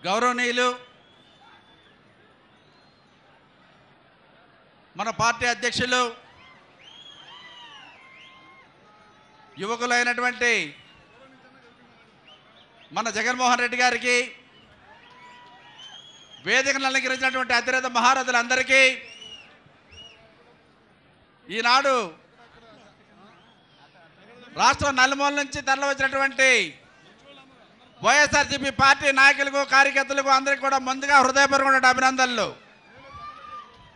గౌరవనీయులు మన పార్టీ అధ్యక్షులు యువకులైనటువంటి మన జగన్మోహన్ రెడ్డి గారికి వేదికను అలంకరించినటువంటి అతిరథ మహారథులందరికీ ఈనాడు రాష్ట్రం నలుమూల నుంచి తరలివచ్చినటువంటి వైఎస్ఆర్సీపీ పార్టీ నాయకులకు కార్యకర్తలకు అందరికీ కూడా ముందుగా హృదయపూర్వక అభినందనలు.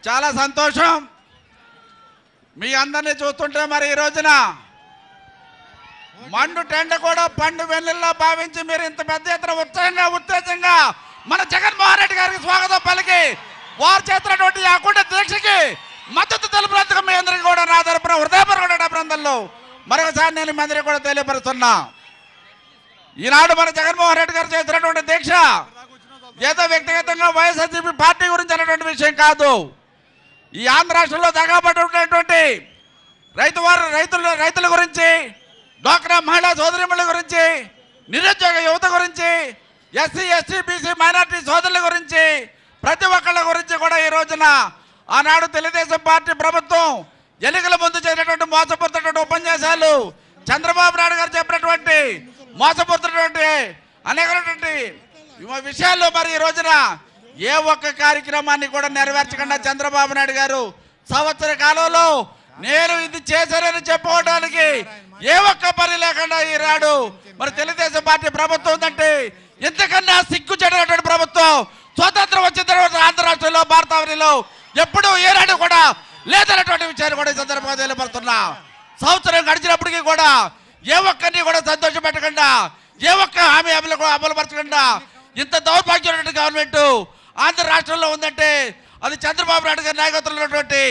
చాలా సంతోషం మీ అందరినీ చూస్తుంటే. మరి ఈ రోజున మండు టెండ కూడా పండు వెన్నెల్లో భావించి మీరు ఇంత పెద్ద ఎత్తున ఉత్తేజంగా మన జగన్మోహన్ రెడ్డి గారికి స్వాగతం పలికి వారు చేస్తున్నటువంటి అకుంఠ దీక్షకి మద్దతు తెలుపునందుకు మీ అందరికీ కూడా నా తరపున హృదయపూర్వక అభినందనలు మరొకసారి నేను మీ అందరికీ కూడా తెలియపరుస్తున్నా. ఈనాడు మన జగన్మోహన్ రెడ్డి గారు చేస్తున్నటువంటి దీక్ష ఏదో వ్యక్తిగతంగా వైఎస్ఆర్సీపీ పార్టీ గురించి అన్నటువంటి విషయం కాదు. ఈ ఆంధ్ర రాష్ట్రంలో దగాబడినటువంటి రైతుల గురించి, డ్వాక్రా మహిళా సోదరిమణుల గురించి, నిరుద్యోగ యువత గురించి, ఎస్సీ ఎస్టీ బీసీ మైనార్టీ సోదరుల గురించి, ప్రతి ఒక్కళ్ళ గురించి కూడా ఈ రోజున ఆనాడు తెలుగుదేశం పార్టీ ప్రభుత్వం ఎన్నికల ముందు చేసినటువంటి మోసపూరితటువంటి ఉపన్యాసాలు, చంద్రబాబు నాయుడు గారు చెప్పినటువంటి మోసపూరితటువంటి అనేకటువంటి విషయాల్లో మరి ఈ రోజున ఏ ఒక్క కార్యక్రమాన్ని కూడా నెరవేర్చకుండా చంద్రబాబు నాయుడు గారు సంవత్సర కాలంలో నేను ఇది చేశానని చెప్పుకోవడానికి ఏ ఒక్క పని లేకుండా ఈనాడు మరి తెలుగుదేశం పార్టీ ప్రభుత్వం ఉందంటే ఇంతకన్నా సిగ్గు చెడినటువంటి ప్రభుత్వం స్వతంత్రం వచ్చిన తర్వాత ఆంధ్ర రాష్ట్రంలో భారతావనిలో ఎప్పుడూ ఏనాడు కూడా లేదన్నటువంటి విషయాన్ని కూడా ఈ సందర్భంగా తెలియపరుస్తున్నా. సంవత్సరం గడిచినప్పటికీ కూడా ఏ ఒక్కరిని కూడా సంతోష పెట్టకుండా, ఏ ఒక్క హామీ అమలుపరచకుండా ఇంత దౌర్భాగ్యమైనటువంటి గవర్నమెంట్ ఆంధ్ర రాష్ట్రంలో ఉందంటే అది చంద్రబాబు నాయుడు గారి నాయకత్వంలో ఉన్నటువంటి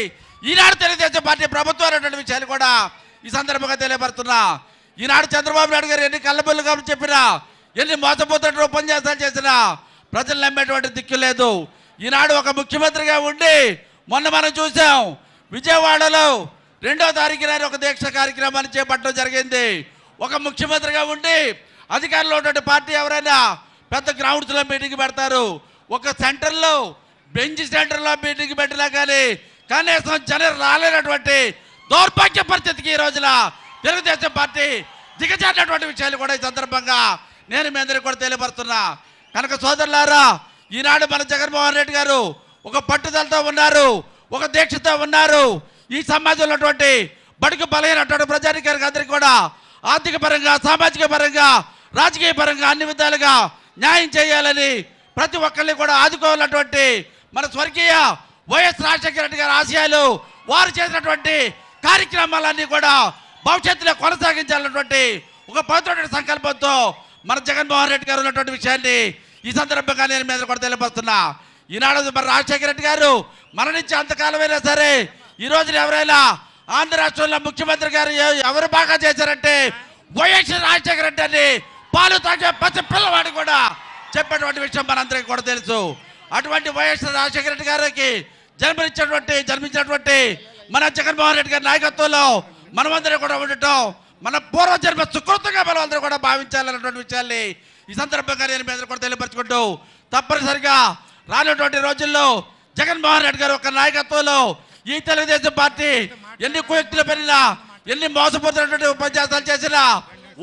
ఈనాడు తెలుగుదేశం పార్టీ ప్రభుత్వం అనేటువంటి విషయాలు కూడా ఈ సందర్భంగా తెలియపరుస్తున్నా. ఈనాడు చంద్రబాబు నాయుడు గారు ఎన్ని కళ్ళబుల్లుగా చెప్పినా, ఎన్ని మోసపోతున్న ఉపన్యాసాలు చేసినా ప్రజలు నమ్మేటువంటి దిక్కు లేదు. ఈనాడు ఒక ముఖ్యమంత్రిగా ఉండి మొన్న మనం చూసాం విజయవాడలో 2వ తారీఖున ఒక దీక్ష కార్యక్రమాన్ని చేపట్టడం జరిగింది. ఒక ముఖ్యమంత్రిగా ఉండి అధికారంలో ఉన్నటువంటి పార్టీ ఎవరైనా పెద్ద గ్రౌండ్స్లో మీటింగ్ పెడతారు. ఒక సెంటర్లో బెంచ్ సెంటర్లో మీటింగ్ పెట్టినా కానీ కనీసం జనం రాలేనటువంటి దౌర్భాగ్య పరిస్థితికి ఈ రోజున తెలుగుదేశం పార్టీ దిగజారినటువంటి విషయాలు కూడా ఈ సందర్భంగా నేను మీ అందరికీ కూడా తెలియపరుస్తున్నా. కనుక సోదరులారా, ఈనాడు మన జగన్మోహన్ రెడ్డి గారు ఒక పట్టుదలతో ఉన్నారు, ఒక దీక్షతో ఉన్నారు. ఈ సమాజంలో ఉన్నటువంటి బడుగు బలహీనటువంటి ప్రజానికానికి అందరికీ కూడా ఆర్థిక పరంగా, సామాజిక పరంగా, రాజకీయ పరంగా అన్ని విధాలుగా న్యాయం చేయాలని, ప్రతి ఒక్కరిని కూడా ఆదుకోవాలన్నటువంటి మన స్వర్గీయ వైఎస్ రాజశేఖర రెడ్డి గారి ఆశయాలు, వారు చేసినటువంటి కార్యక్రమాలన్నీ కూడా భవిష్యత్తులో కొనసాగించాలన్నటువంటి ఒక పవిత్రమైన సంకల్పంతో మన జగన్మోహన్ రెడ్డి గారు ఉన్నటువంటి విషయాన్ని ఈ సందర్భంగా నేను మీద కూడా తెలియపరుస్తున్నా. ఈనాడు మన రాజశేఖర రెడ్డి గారు మరణించి అంతకాలమైనా సరే ఈ రోజున ఎవరైనా ఆంధ్ర రాష్ట్రంలో ముఖ్యమంత్రి గారు ఎవరు బాగా చేశారంటే వైఎస్ రాజశేఖర రెడ్డి అని పాలు తాగే పసి పిల్లవాడు కూడా చెప్పేటువంటి విషయం మనందరికీ కూడా తెలుసు. అటువంటి వైఎస్ రాజశేఖర రెడ్డి గారికి జన్మించినటువంటి మన జగన్మోహన్ రెడ్డి గారి నాయకత్వంలో మనమందరం కూడా ఉండటం మన పూర్వజన్మ సుకృతంగా మనమందరం కూడా భావించాలన్నటువంటి విషయాన్ని ఈ సందర్భంగా నేను మీ అందరూ కూడా తెలియపరచుకుంటూ, తప్పనిసరిగా రానున్నటువంటి రోజుల్లో జగన్మోహన్ రెడ్డి గారు ఒక నాయకత్వంలో ఈ తెలుగుదేశం పార్టీ ఎన్ని కుయుక్తులు పెరిగినా, ఎన్ని మోసపోతున్నటువంటి ఉపన్యాసాలు చేసినా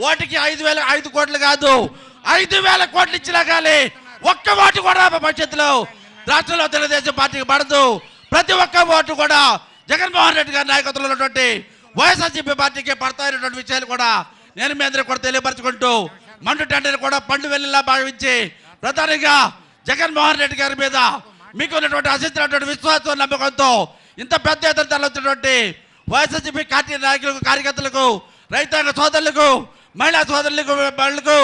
ఓటుకి 5 కోట్లు కాదు 5,000 కోట్లు ఇచ్చినా కానీ ఒక్క ఓటు కూడా భవిష్యత్తులో రాష్ట్రంలో తెలుగుదేశం పార్టీకి పడదు. ప్రతి ఒక్క ఓటు కూడా జగన్మోహన్ రెడ్డి గారి నాయకత్వంలో ఉన్నటువంటి వైఎస్ఆర్సీపీ పార్టీకి పడతాయన్నటువంటి విషయాలు కూడా నేను మీ అందరూ కూడా తెలియపరచుకుంటూ, మండు టెండర్ కూడా పండు వెల్లిలా భావించి ప్రధానంగా జగన్మోహన్ రెడ్డి గారి మీద మీకు ఉన్నటువంటి అసిద్ధమైనటువంటి విశ్వాసం, నమ్మకంతో ఇంత పెద్ద ఎత్తున తరలివచ్చినటువంటి వైఎస్ఆర్సీపీ పార్టీ నాయకులకు, కార్యకర్తలకు, రైతాంగ సోదరులకు, మహిళా సోదరులకు, మహిళలకు,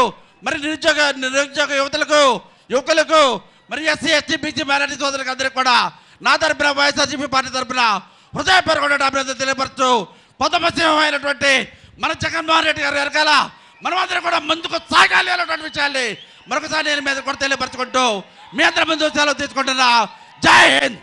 మరి నిరుద్యోగ యువకులకు, మరి ఎస్సీ ఎస్టీ బీసీ మైనార్టీ సోదరులకు అందరికీ కూడా నా తరపున వైఎస్ఆర్సీపీ పార్టీ తరపున హృదయపూర్వక అభినందనలు తెలియపరుస్తూ, పదమసింహమైనటువంటి మన జగన్మోహన్ రెడ్డి గారు వెనకాల మనమందరం కూడా ముందుకు సాగాలి అన్నటువంటి విషయాన్ని మరొకసారి నేను మీద కూడా తెలియపరచుకుంటూ మీ అందరి ముందు సెలవు తీసుకుంటున్నా. జై హింద్.